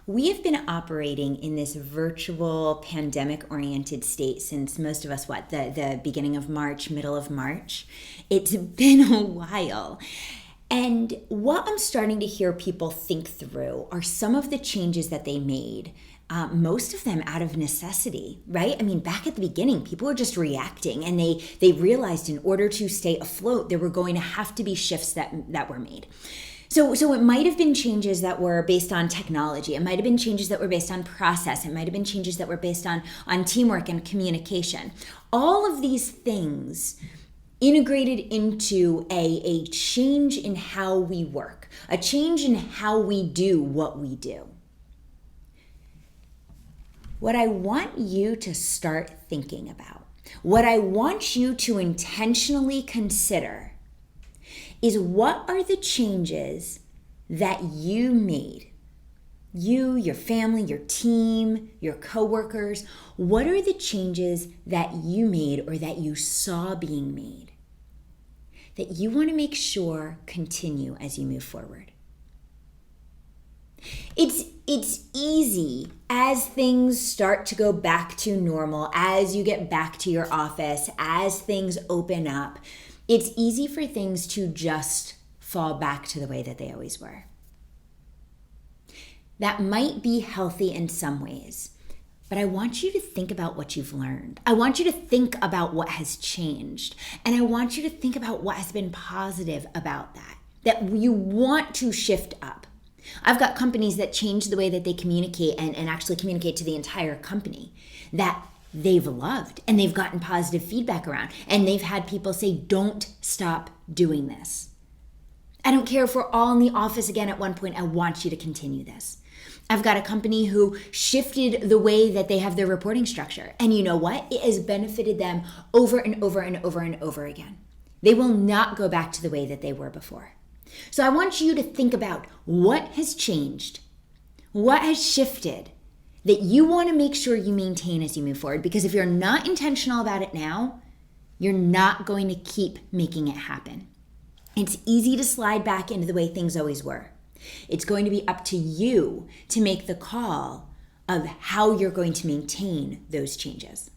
We have been operating in this virtual pandemic-oriented state since most of us, the beginning of March, middle of March. It's been a while. And what I'm starting to hear people think through are some of the changes that they made, most of them out of necessity, right? I mean, back at the beginning, people were just reacting, and they realized in order to stay afloat, there were going to have to be shifts that were made. So it might have been changes that were based on technology. It might have been changes that were based on process. It might have been changes that were based on teamwork and communication. All of these things integrated into a change in how we work, a change in how we do what we do. What I want you to start thinking about, what I want you to intentionally consider, is what are the changes that you made? You, your family, your team, your coworkers, what are the changes that you made or that you saw being made that you want to make sure continue as you move forward? It's easy as things start to go back to normal, as you get back to your office, as things open up, it's easy for things to just fall back to the way that they always were. That might be healthy in some ways, but I want you to think about what you've learned. I want you to think about what has changed, and I want you to think about what has been positive about that you want to shift up. I've got companies that change the way that they communicate and actually communicate to the entire company that they've loved and they've gotten positive feedback around, and they've had people say, don't stop doing this. I don't care if we're all in the office again at one point, I want you to continue this. I've got a company who shifted the way that they have their reporting structure, and you know what? It has benefited them over and over and over and over again. They will not go back to the way that they were before. So I want you to think about what has changed, what has shifted, that you want to make sure you maintain as you move forward. Because if you're not intentional about it now, you're not going to keep making it happen. It's easy to slide back into the way things always were. It's going to be up to you to make the call of how you're going to maintain those changes.